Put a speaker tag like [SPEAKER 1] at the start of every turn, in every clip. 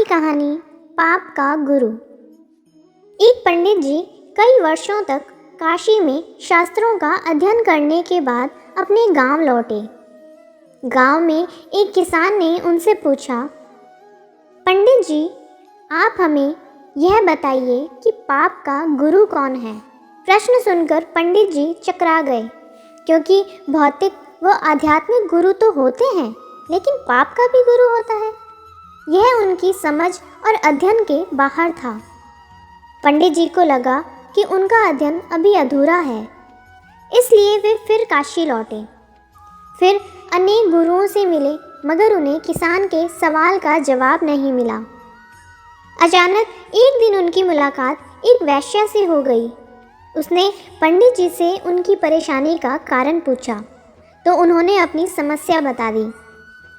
[SPEAKER 1] कहानी पाप का गुरु। एक पंडित जी कई वर्षों तक काशी में शास्त्रों का अध्ययन करने के बाद अपने गांव लौटे। गांव में एक किसान ने उनसे पूछा, पंडित जी, आप हमें यह बताइए कि पाप का गुरु कौन है। प्रश्न सुनकर पंडित जी चकरा गए, क्योंकि भौतिक व आध्यात्मिक गुरु तो होते हैं, लेकिन पाप का भी गुरु होता है। यह उनकी समझ और अध्ययन के बाहर था। पंडित जी को लगा कि उनका अध्ययन अभी अधूरा है, इसलिए वे फिर काशी लौटे। फिर अनेक गुरुओं से मिले, मगर उन्हें किसान के सवाल का जवाब नहीं मिला। अचानक एक दिन उनकी मुलाकात एक वैश्या से हो गई। उसने पंडित जी से उनकी परेशानी का कारण पूछा, तो उन्होंने अपनी समस्या बता दी।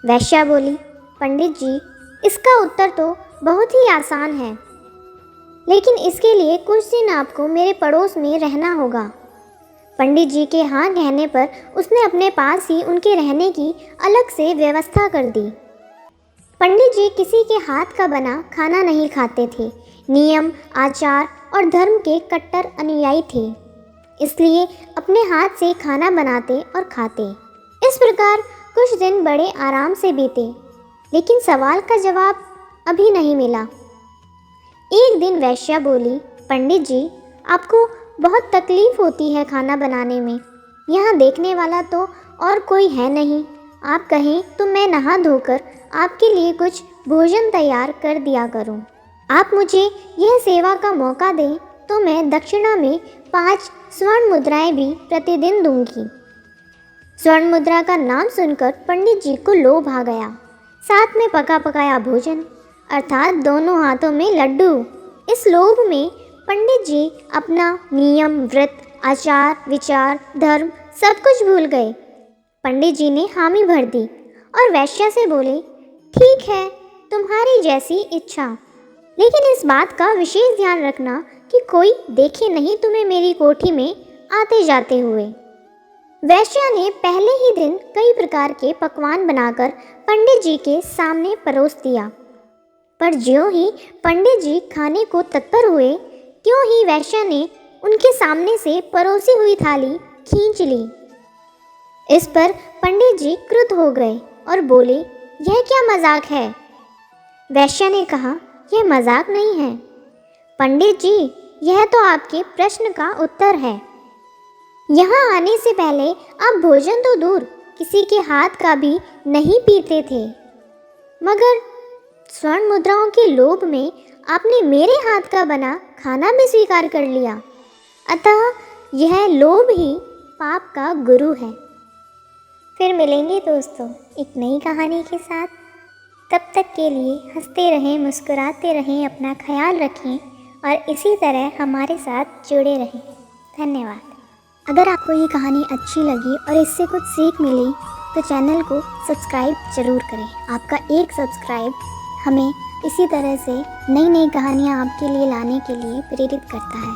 [SPEAKER 1] वैश्या बोली, पंडित जी, इसका उत्तर तो बहुत ही आसान है, लेकिन इसके लिए कुछ दिन आपको मेरे पड़ोस में रहना होगा। पंडित जी के हाँ कहने पर उसने अपने पास ही उनके रहने की अलग से व्यवस्था कर दी। पंडित जी किसी के हाथ का बना खाना नहीं खाते थे। नियम, आचार और धर्म के कट्टर अनुयायी थे, इसलिए अपने हाथ से खाना बनाते और खाते। इस प्रकार कुछ दिन बड़े आराम से बीते, लेकिन सवाल का जवाब अभी नहीं मिला। एक दिन वैश्या बोली, पंडित जी, आपको बहुत तकलीफ़ होती है खाना बनाने में। यहाँ देखने वाला तो और कोई है नहीं। आप कहें तो मैं नहा धोकर आपके लिए कुछ भोजन तैयार कर दिया करूँ। आप मुझे यह सेवा का मौका दें तो मैं दक्षिणा में 5 स्वर्ण मुद्राएं भी प्रतिदिन दूंगी। स्वर्ण मुद्रा का नाम सुनकर पंडित जी को लोभ आ गया। साथ में पका पकाया भोजन, अर्थात दोनों हाथों में लड्डू। इस लोभ में पंडित जी अपना नियम, व्रत, आचार, विचार, धर्म सब कुछ भूल गए। पंडित जी ने हामी भर दी और वैश्या से बोले, ठीक है, तुम्हारी जैसी इच्छा, लेकिन इस बात का विशेष ध्यान रखना कि कोई देखे नहीं तुम्हें मेरी कोठी में आते जाते हुए। वैश्या ने पहले ही दिन कई प्रकार के पकवान बनाकर पंडित जी के सामने परोस दिया, पर ज्यों ही पंडित जी खाने को तत्पर हुए, त्यों ही वैश्या ने उनके सामने से परोसी हुई थाली खींच ली। इस पर पंडित जी क्रुद्ध हो गए और बोले, यह क्या मजाक है। वैश्या ने कहा, यह मजाक नहीं है पंडित जी, यह तो आपके प्रश्न का उत्तर है। यहाँ आने से पहले आप भोजन तो दूर किसी के हाथ का भी नहीं पीते थे, मगर स्वर्ण मुद्राओं के लोभ में आपने मेरे हाथ का बना खाना भी स्वीकार कर लिया। अतः यह लोभ ही पाप का गुरु है। फिर मिलेंगे दोस्तों एक नई कहानी के साथ। तब तक के लिए हंसते रहें, मुस्कुराते रहें, अपना ख्याल रखें और इसी तरह हमारे साथ जुड़े रहें। धन्यवाद। अगर आपको ये कहानी अच्छी लगी और इससे कुछ सीख मिली तो चैनल को सब्सक्राइब ज़रूर करें। आपका एक सब्सक्राइब हमें इसी तरह से नई नई कहानियाँ आपके लिए लाने के लिए प्रेरित करता है।